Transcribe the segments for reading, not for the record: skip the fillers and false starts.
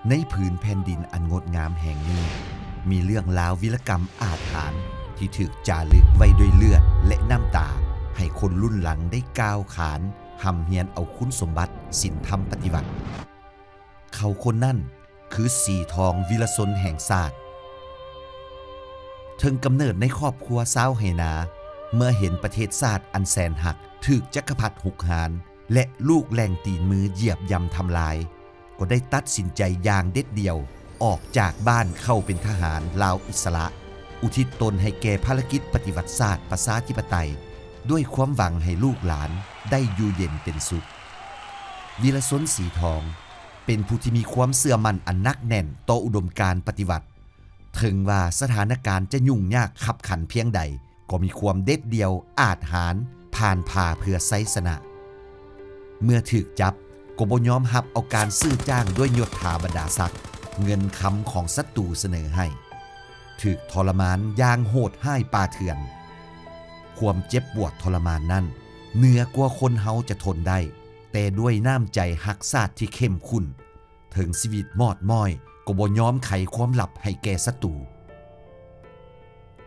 ในผืนแผ่นดินอันงดงามแห่งนี้มีเรื่องราววีรกรรมอาถรรพ์ที่ถูกจารึกไว้ด้วยเลือดและน้ำตาให้คนรุ่นหลังได้ก้าวขานหำเฮียนเอาคุณสมบัติศีลธรรมปฏิบัติเขาคนนั้นคือสีทองวีรชนแห่งศาสตร์ถึงกำเนิดในครอบครัวชาวไหนาเมื่อเห็นประเทศชาติอันแสนหักถูกจักรพรรดิหุกหาญและลูกแรงตีนมือเหยียบย่ำทำลายก็ได้ตัดสินใจอย่างเด็ดเดี่ยวออกจากบ้านเข้าเป็นทหารลาวอิสระอุทิศตนให้แก่ภารกิจปฏิวัติศาสตร์ประชาธิปไตยด้วยความหวังให้ลูกหลานได้อยู่เย็นเป็นสุขวีรชนสีทองเป็นผู้ที่มีความเชื่อมั่นอันนักแน่นต่ออุดมการณ์ปฏิวัติถึงว่าสถานการณ์จะยุ่งยากขับขันเพียงใดก็มีความเด็ดเดี่ยวอาจหาญผ่านผ่าเพื่อไซสนะเมื่อถูกจับก็บ่ยอมรับเอาการซื้อจ้างด้วยยศถาบรรดาศักดิ์เงินคำของศัตรูเสนอให้ถูกทรมานอย่างโหดห้ายป่าเถื่อนความเจ็บปวดทรมานนั้นเหนือกว่าคนเฮาจะทนได้แต่ด้วยน้ำใจฮักชาติที่เข้มข้นถึงชีวิตมอดม้อยก็บ่ยอมไขความลับให้แก่ศัตรู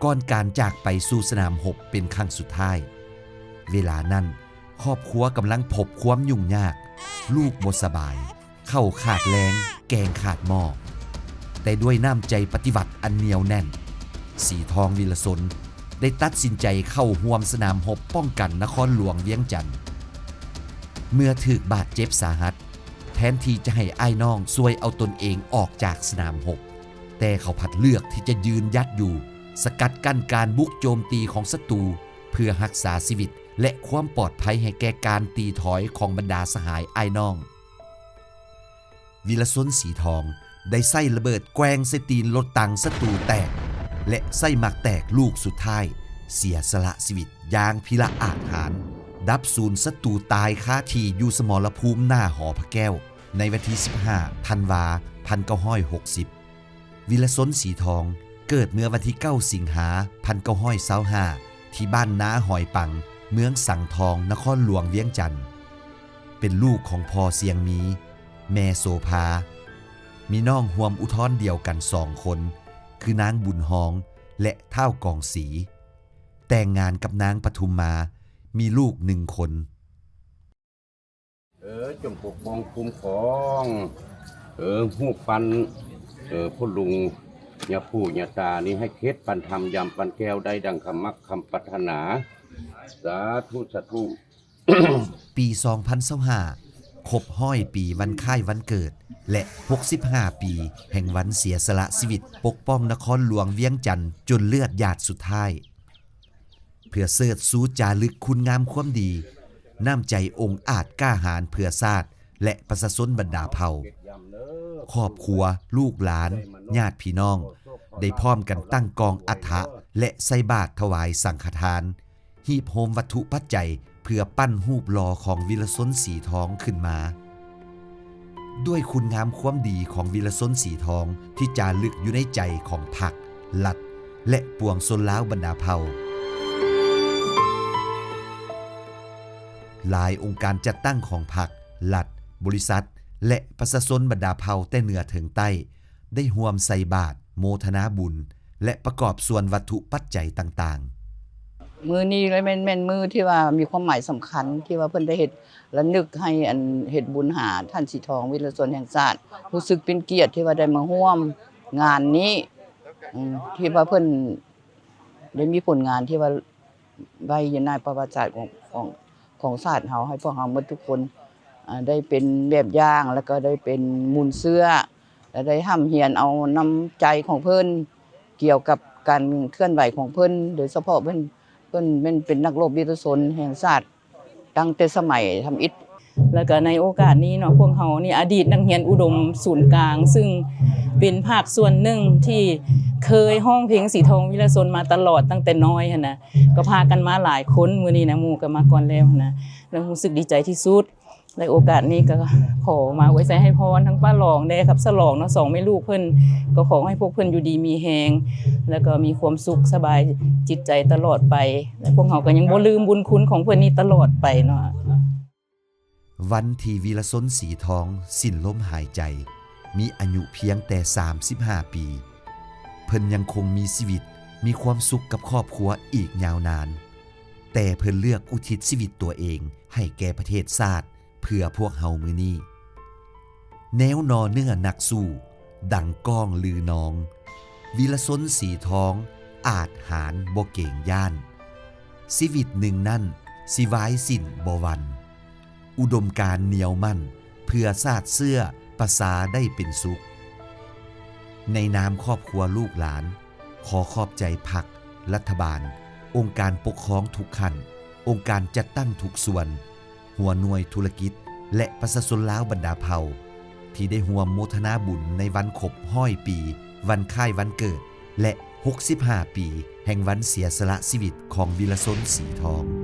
ก่อนการจากไปสู่สนามรบเป็นครั้งสุดท้ายเวลานั้นครอบครัวกำลังพบความยุ่งยากลูกบ่สบายเข้าขาดแรงแกงขาดหม้อแต่ด้วยน้ำใจปฏิวัติอันเหนียวแน่นสีทองวีรชนได้ตัดสินใจเข้าร่วมสนามรบป้องกันนครหลวงเวียงจันทน์เมื่อถูกบาดเจ็บสาหัสแทนที่จะให้อ้ายน้องช่วยเอาตนเองออกจากสนามรบแต่เขาผัดเลือกที่จะยืนยัดอยู่สกัดกั้นการบุกโจมตีของศัตรูเพื่อรักษาชีวิตและความปลอดภัยให้แก่การตีถอยของบรรดาสหายอ้ายน้องวีรชนสีทองได้ใส่ระเบิดแกว้งใส่ตีนรถตังศัตรูแตกและใส่หมักแตกลูกสุดท้ายเสียสละชีวิตอย่างพิละอาจหาญดับศูนย์ศัตรูตายคาที่อยู่สมรภูมิหน้าหอพระแก้วในวันที่15ธันวาคม1960วีรชนสีทองเกิดเมื่อวันที่9สิงหาคม1925ที่บ้านนาหอยปังเมืองสังทองนครหลวงเวียงจันทน์เป็นลูกของพ่อเสียงมีแม่โสภามีน้องห่วมอุทธรเดียวกัน2คนคือนางบุญฮองและเท่ากองศรีแต่งงานกับนางปทุมมามีลูก1คนจงปกป้องคุ้มครองฮู้ปันพ่อลุงยาผู้ยาตานี่ให้เคล็ดปันธรรมยำปันแก้วได้ดังคำมักคำปรารถนาสาธุสาธุ ปี 2025 ครบ100 ปีวันคล้ายวันเกิดและ65 ปีแห่งวันเสียสละชีวิตปกป้องนครหลวงเวียงจันทน์จนเลือดหยาดสุดท้ายเพื่อเสิร์ชสู่จารึกคุณงามความดีน้ำใจองค์อาจกล้าหาญเพื่อชาติและประชาชนบรรดาเผ่าครอบครัวลูกหลานญาติพี่น้องได้พร้อมกันตั้งกองอัฐะและใส่บาตรถวายสังฆทานหีบโฮมวัตถุปัจจัยเพื่อปั้นรูปหล่อของวีรชนสีทองขึ้นมาด้วยคุณงามความดีของวีรชนสีทองที่จารึกอยู่ในใจของพรรครัฐและปวงชนลาวบรรดาเผ่าหลายองค์การจัดตั้งของพรรครัฐบริษัทและประชาชนบรรดาเผ่าแต่เหนือถึงใต้ได้ร่วมใส่บาตรโมทนาบุญและประกอบส่วนวัตถุปัจจัยต่างๆมือนี้เลยแม่นมือที่ว่ามีความหมายสำคัญที่ว่าเพิ่นได้เฮ็ดและนึกให้อันเฮ็ดบุญหาท่านสีทองวีรชนแห่งชาติรู้สึกเป็นเกียรติที่ว่าได้มาร่วมงานนี้ที่ว่าเพิ่นได้มีผลงานที่ว่าไว้อยู่ในประวัติศาสตร์ของชาติเฮาให้พวกเฮาหมดทุกคนได้เป็นแบบอย่างแล้วก็ได้เป็นมูลเสื้อและได้ห้ำเฮียนเอาน้ำใจของเพิ่นเกี่ยวกับการเคลื่อนไหวของเพิ่นโดยเฉพาะเพิ่นเป็นนักรบวีรชนแห่งชาติตั้งแต่สมัยทำอิฐแล้วก็ในโอกาสนี้เนาะพวกเฮานี่อดีตนักเรียนอุดมศูนย์กลางซึ่งเป็นภาคส่วนหนึ่งที่เคยห้องเพลงสีทองวีรชนมาตลอดตั้งแต่น้อยหั่นน่ะก็พากันมาหลายคนมื้อนี้นะหมู่ก็มาก่อนแล้วนะแล้วรู้สึกดีใจที่สุดในโอกาสนี้ก็ขอมาอวยใจให้พรทั้งป้าหลองได้ครับฉลองเนาะ2แม่ลูกเพิ่นก็ขอให้พวกเพิ่นอยู่ดีมีแฮงแล้วก็มีความสุขสบายจิตใจตลอดไปและพวกเฮาก็ยังบ่ลืมบุญคุณของเพิ่นนี้ตลอดไปเนาะวันที่วีรชนสีทองสิ้นลมหายใจ มีอายุเพียงแต่35 ปีเพิ่นยังคงมีชีวิตมีความสุขกับครอบครัวอีกยาวนานแต่เพิ่นเลือกอุทิศชีวิตตัวเองให้แก่ประเทศชาติเพื่อพวกเฮามื้อนี้แนวนอเนื้อนักสู้ดังก้องลือนองวีรชนสีทองอาจหารบ่เก่งย่านชีวิตหนึ่งนั่นสิวายสิ้นบ่วัน อุดมการณ์เหนียวมั่นเพื่อชาติเสื้อประสาได้เป็นสุขในนามครอบครัวลูกหลานขอขอบใจพรรครัฐบาลองค์การปกครองทุกขั้นองค์การจัดตั้งทุกส่วนหัวหน่วยธุรกิจและประชาชนลาวบรรดาเผ่าที่ได้ร่วมโมทนาบุญในวันครบ100 ปีวันคล้ายวันเกิดและ65 ปีแห่งวันเสียสละชีวิตของวีรชนสีทอง